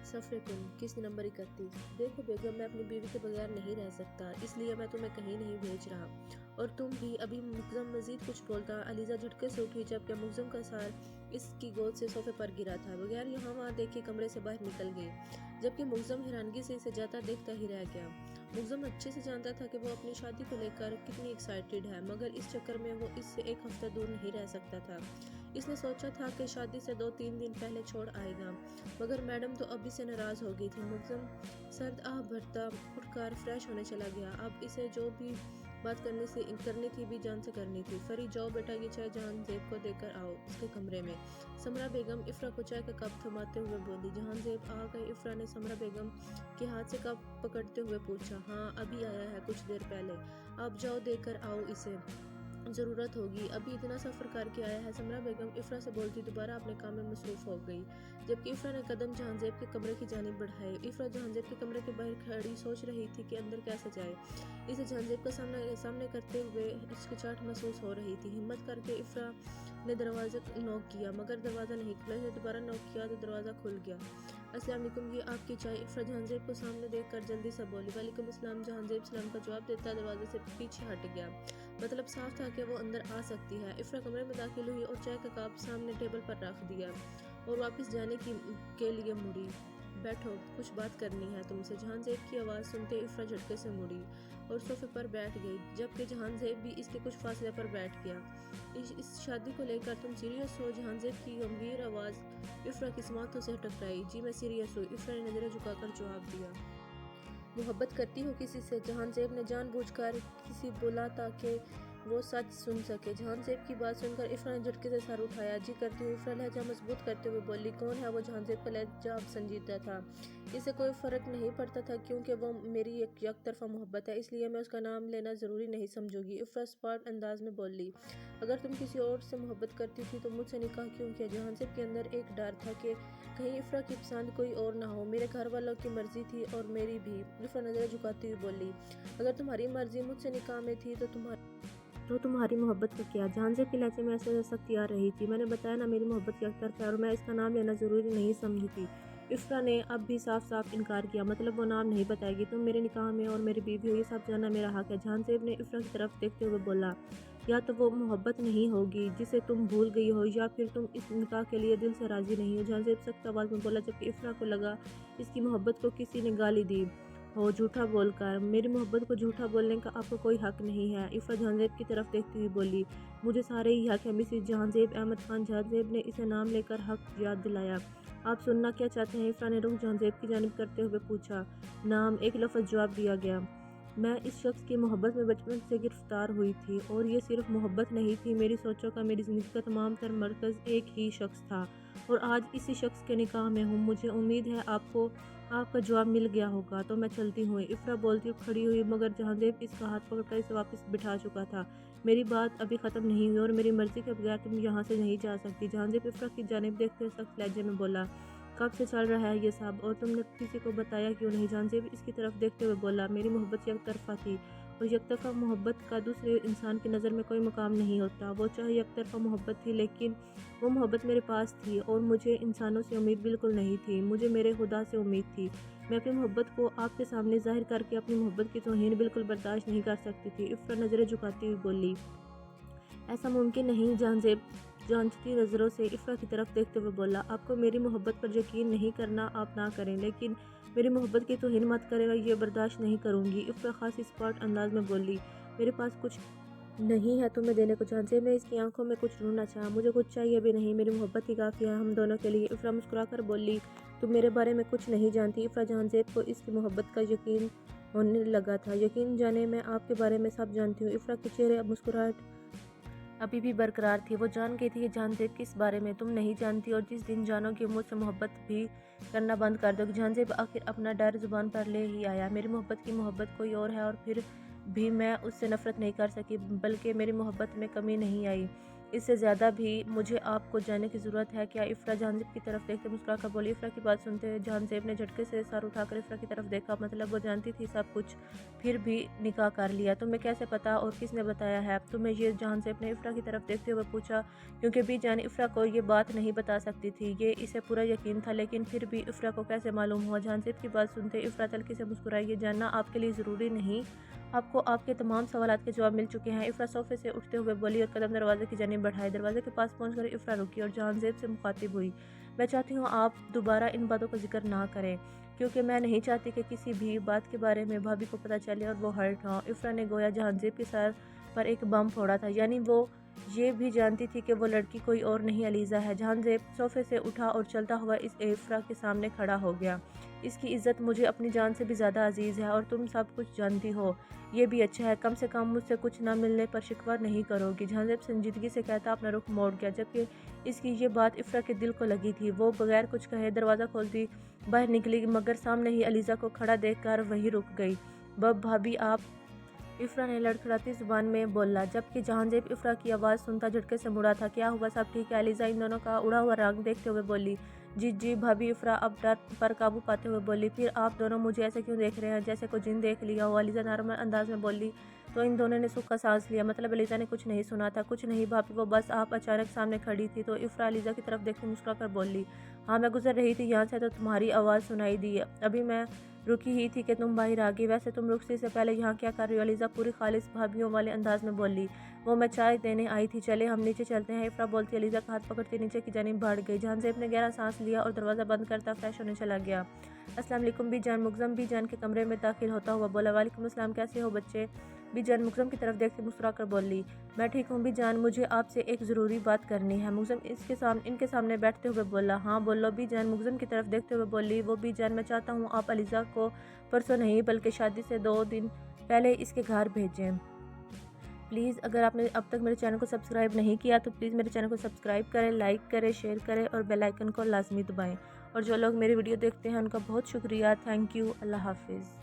सफ़र कुन किस नंबर 31। देखो बेगम, मैं अपनी बीवी के बगैर नहीं रह सकता, इसलिए मैं तुम्हें कहीं नहीं भेज रहा। और तुम भी। अभी मुग्ज़म मजीद कुछ बोलता, अलीज़ा झटके से उठी जबकि मुग्ज़म का सर इसकी गोद से सोफे पर गिरा था। बगैर यहाँ वहाँ देखे कमरे से बाहर निकल गई, जबकि मुग्ज़म हैरानगी से इसे जाता देखता ही रह गया। मुग्ज़म अच्छे से जानता था कि वो अपनी शादी को लेकर कितनी एक्साइटेड है, मगर इस चक्कर में वो इससे एक हफ्ता दूर नहीं रह सकता था। इसने सोचा था कि शादी से 2-3 दिन पहले छोड़ आएगा, मगर मैडम तो अभी से नाराज़ हो गई थी। मुग्ज़म सर्द आह भरता उठकर फ्रेश होने चला गया। अब इसे जो भी बात करनी थी भी जान से करनी थी। फरी, जाओ बेटा, ये चाय जहांज़ेब को देकर आओ उसके कमरे में। समरा बेगम इफ़रा को चाय का कप थमाते हुए बोली। जहांज़ेब आ गए। इफ़रा ने समरा बेगम के हाथ से कप पकड़ते हुए पूछा। हाँ, अभी आया है, कुछ देर पहले। आप जाओ देकर आओ, इसे ज़रूरत होगी, अभी इतना सफ़र करके आया है। समरा बेगम इफ़रा से बोलती दोबारा अपने काम में मसरूफ़ हो गई, जबकि इफ़रा ने कदम जहांज़ेब के कमरे की जानिब बढ़ाए। इफ़रा जहांज़ेब के कमरे के बाहर खड़ी सोच रही थी कि अंदर कैसे जाए। इसे जहांज़ेब का सामने करते हुए हिचकिचाहट महसूस हो रही थी। हिम्मत करके इफ़रा ने दरवाज़े नॉक किया, मगर दरवाज़ा नहीं खुला। इसे दोबारा नॉक किया तो दरवाज़ा खुल गया। अस्सलाम वालेकुम, ये आपकी चाय। इफ़रा जहांज़ेब को सामने देखकर जल्दी से बोली। वालेकुम अस्सलाम। जहांज़ेब सलाम का जवाब देता दरवाजे से पीछे हट गया। मतलब साफ था कि वो अंदर आ सकती है। इफ़रा कमरे में दाखिल हुई और चाय का कप सामने टेबल पर रख दिया और वापस जाने के लिए मुड़ी। बैठो, कुछ बात करनी है तुमसे। जहांज़ेब की आवाज़ सुनते इफ़रा झटके से मुड़ी और सोफे पर बैठ गई, जबकि जहांज़ेब भी इसके कुछ फासले पर बैठ गया। इस शादी को लेकर तुम सीरियस हो? जहांज़ेब की गंभीर आवाज़ इफ़रा की समातों से टकराई। जी मैं सीरियस हूँ, इफ़रा ने नज़रें झुकाकर जवाब दिया। मोहब्बत करती हो किसी से? जहांज़ेब ने जानबूझकर किसी बोला ताकि वो सच सुन सके। जहांज़ेब की बात सुनकर इफ़रा ने झटके से सर उठाया। जी करती हूँ, इफ़रा लहजा मजबूत करते हुए बोली। कौन है वो? जहांज़ेब का लहजा अब संजीदा था। इसे कोई फ़र्क नहीं पड़ता था, क्योंकि वो मेरी एक यकतरफ़ा मोहब्बत है, इसलिए मैं उसका नाम लेना ज़रूरी नहीं समझूंगी। इफ़रा स्पष्ट अंदाज में बोली। अगर तुम किसी और से मोहब्बत करती थी तो मुझसे निकाह क्यों किया? जहांज़ेब के अंदर एक डर था कि कहीं इफ़रा की पसंद कोई और ना हो। मेरे घर वालों की मर्ज़ी थी और मेरी भी, इफ़रा नज़रें झुकाती हुई बोली। अगर तुम्हारी मर्ज़ी मुझसे निकाह में थी तो तुम्हारी मोहब्बत का क्या? जहांज़ेब के लहजे में ऐसे सख्ती आ रही थी। मैंने बताया ना, मेरी मोहब्बत की एकतरफ़ा है और मैं इसका नाम लेना ज़रूरी नहीं समझती। इफ़रा ने अब भी साफ साफ इनकार किया। मतलब वो नाम नहीं बताएगी? तुम मेरे निकाह में और मेरी बीवी हो, ये सब जानना मेरा हक है। जहांज़ेब ने इफ़रा की तरफ देखते हुए बोला। या तो वो मोहब्बत नहीं होगी जिसे तुम भूल गई हो, या फिर तुम इस निकाह के लिए दिल से राज़ी नहीं हो। जहांज़ेब सख्त आवाज़ में बोला, जबकि इफ़रा को लगा इसकी मोहब्बत को किसी ने गाली दी हो झूठा बोलकर। मेरी मोहब्बत को झूठा बोलने का आपको कोई हक नहीं है, इफ़रा जहांज़ेब की तरफ देखती हुई बोली। मुझे सारे ही हक है मिसेस जहांज़ेब अहमद खान। जहांज़ेब ने इसे नाम लेकर हक याद दिलाया। आप सुनना क्या चाहते हैं? इफ़रा ने रुख जहांज़ेब की जानिब करते हुए पूछा। नाम, एक लफ्ज़ जवाब दिया गया। मैं इस शख्स की मोहब्बत में बचपन से गिरफ्तार हुई थी, और ये सिर्फ मोहब्बत नहीं थी, मेरी सोचों का, मेरी ज़िंदगी का तमाम तर मरकज़ एक ही शख्स था, और आज इसी शख्स के निकाह में हूँ। मुझे उम्मीद है आपको आपका जवाब मिल गया होगा, तो मैं चलती हूँ। इफ़रा बोलती खड़ी हुई, मगर जहांज़ेब इसका हाथ पकड़कर इसे वापस बिठा चुका था। मेरी बात अभी ख़त्म नहीं हुई और मेरी मर्ज़ी के बगैर तुम यहाँ से नहीं जा सकती। जहांज़ेब इफ़रा की जानिब देखते हुए सख्त लहजे में बोला। कब से चल रहा है ये सब, और तुमने किसी को बताया क्यों नहीं? जहांज़ेब इसकी तरफ देखते हुए बोला। मेरी मोहब्बत एकतरफ़ा थी, और एकतरफ़ा मोहब्बत का दूसरे इंसान की नज़र में कोई मुकाम नहीं होता। वो चाहे एकतरफ़ा मोहब्बत थी, लेकिन वो मोहब्बत मेरे पास थी, और मुझे इंसानों से उम्मीद बिल्कुल नहीं थी। मुझे मेरे खुदा से उम्मीद थी। मैं अपनी मोहब्बत को आपके सामने ज़ाहिर करके अपनी मोहब्बत की तौहीन बिल्कुल बर्दाश्त नहीं कर सकती थी। इफ़रा नज़रें झुकाती हुई बोली। ऐसा मुमकिन नहीं। जहांज़ेब जांचती नज़रों से इफ़रा की तरफ देखते हुए बोला। आपको मेरी मोहब्बत पर यकीन नहीं करना, आप ना करें, लेकिन मेरी मोहब्बत की तौहीन मत करेगा, ये बर्दाश्त नहीं करूँगी। इफ़रा खासी स्पॉट अंदाज में बोली। मेरे पास कुछ नहीं है तुम्हें देने को। जहांज़ेब ने इसकी आंखों में कुछ ढूंढना चाहा। मुझे कुछ चाहिए भी नहीं, मेरी मोहब्बत ही काफ़ी है हम दोनों के लिए। इफ़रा मुस्कुराकर बोली। तुम मेरे बारे में कुछ नहीं जानती। इफ़रा जहांज़ेब को इसकी मोहब्बत का यकीन होने लगा था। यकीन जाने, मैं आपके बारे में सब जानती हूँ। इफ़रा के चेहरे मुस्कुराहट अभी भी बरकरार थी। वो जान गई थी कि जहांज़ेब किस बारे में तुम नहीं जानती, और जिस दिन जानोगी मुझसे मोहब्बत भी करना बंद कर दोगी। जहांज़ेब आखिर अपना डर जुबान पर ले ही आया। मेरी मोहब्बत की मोहब्बत कोई और है, और फिर भी मैं उससे नफ़रत नहीं कर सकी, बल्कि मेरी मोहब्बत में कमी नहीं आई। اس سے زیادہ بھی مجھے آپ کو جاننے کی ضرورت ہے کیا؟ افرا جہانزیب کی طرف دیکھتے مسکرا کر بولی۔ افرا کی بات سنتے جہانزیب نے جھٹکے سے سر اٹھا کر افرا کی طرف دیکھا۔ مطلب وہ جانتی تھی سب کچھ، پھر بھی نکاح کر لیا؟ تمہیں کیسے پتا اور کس نے بتایا ہے تمہیں یہ؟ جہانزیب نے افرا کی طرف دیکھتے ہوئے پوچھا، کیونکہ بی جان افرا کو یہ بات نہیں بتا سکتی تھی۔ یہ اسے پورا یقین تھا، لیکن پھر بھی افرا کو کیسے معلوم ہوا؟ جہانزیب کی بات سنتے افرا تلخی سے مسکرائی۔ یہ جاننا آپ کے لیے ضروری نہیں، آپ کو آپ کے تمام سوالات کے جواب مل چکے ہیں۔ افرا صوفے سے اٹھتے ہوئے بولی اور قدم دروازے کی جانب بڑھائے۔ دروازے کے پاس پہنچ کر افرا رکی اور جہانزیب سے مخاطب ہوئی، میں چاہتی ہوں آپ دوبارہ ان باتوں کا ذکر نہ کریں، کیونکہ میں نہیں چاہتی کہ کسی بھی بات کے بارے میں بھابھی کو پتہ چلے اور وہ ہرٹ ہوں۔ افرا نے گویا جہانزیب کے سر پر ایک بم پھوڑا تھا، یعنی وہ یہ بھی جانتی تھی کہ وہ لڑکی کوئی اور نہیں علیزہ ہے۔ جہانزیب صوفے سے اٹھا اور چلتا ہوا اس افرا کے سامنے کھڑا ہو گیا۔ اس کی عزت مجھے اپنی جان سے بھی زیادہ عزیز ہے اور تم سب کچھ جانتی ہو، یہ بھی اچھا ہے، کم سے کم مجھ سے کچھ نہ ملنے پر شکوہ نہیں کرو گی۔ جہانزیب سنجیدگی سے کہتا اپنا رخ موڑ گیا، جبکہ اس کی یہ بات افرا کے دل کو لگی تھی۔ وہ بغیر کچھ کہے دروازہ کھولتی باہر نکلی، مگر سامنے ہی علیزہ کو کھڑا دیکھ کر وہیں رک گئی۔ بھابھی آپ؟ افرا نے لڑکھڑاتی زبان میں بولا، جبکہ جہانزیب افرا کی آواز سنتا جھٹکے سے مڑا تھا۔ کیا ہوا، سب ٹھیک ہے؟ علیزہ ان دونوں کا اڑا ہوا رنگ دیکھتے ہوئے بولی۔ جی بھابھی، افرا اب ڈر پر قابو پاتے ہوئے بولی۔ پھر آپ دونوں مجھے ایسے کیوں دیکھ رہے ہیں جیسے کوئی جن دیکھ لیا ہو؟ علیزہ نارمل انداز میں بولی تو ان دونوں نے سکھ کا سانس لیا۔ مطلب علیزہ نے کچھ نہیں سنا تھا؟ کچھ نہیں بھابھی، وہ بس آپ اچانک سامنے کھڑی تھی تو افرا علیزہ کی طرف دیکھتے مسکرا کر بولی، ہاں میں گزر رہی تھی یہاں سے تو تمہاری آواز سنائی دی، ابھی میں رکی ہی تھی کہ تم باہر آ گئی۔ ویسے تم رخصتی سے پہلے یہاں کیا کر رہی ہو؟ علیزہ پوری خالص بھابھیوں والے انداز میں بولی۔ وہ میں چائے دینے آئی تھی، چلے ہم نیچے چلتے ہیں، افرا بولتی علیزہ کا ہاتھ پکڑتی نیچے کی جانب بڑھ گئی۔ جہانزیب نے گہرا سانس لیا اور دروازہ بند کرتا فریش ہونے چلا گیا۔ السلام علیکم بی جان، مگزم بی جان کے کمرے میں داخل ہوتا ہوا بولا۔ وعلیکم السلام، کیسے ہو بچے؟ بی جان مگزم کی طرف دیکھتے مسکرا کر بولی، میں ٹھیک ہوں بی جان، مجھے آپ سے ایک ضروری بات کرنی ہے۔ مگزم ان کے سامنے بیٹھتے ہوئے بولا۔ ہاں بولو بی جان، مگزم کی طرف دیکھتے ہوئے بولی وہ بی جان، میں چاہتا ہوں آپ علیزہ کو پرسوں نہیں بلکہ شادی سے 2 دن پہلے اس کے گھر بھیجیں پلیز۔ اگر آپ نے اب تک میرے چینل کو سبسکرائب نہیں کیا تو پلیز میرے چینل کو سبسکرائب کریں، لائک کریں، شیئر کریں اور بیل آئیکن کو لازمی دبائیں، اور جو لوگ میری ویڈیو دیکھتے ہیں ان کا بہت شکریہ، تھینک یو، اللہ حافظ۔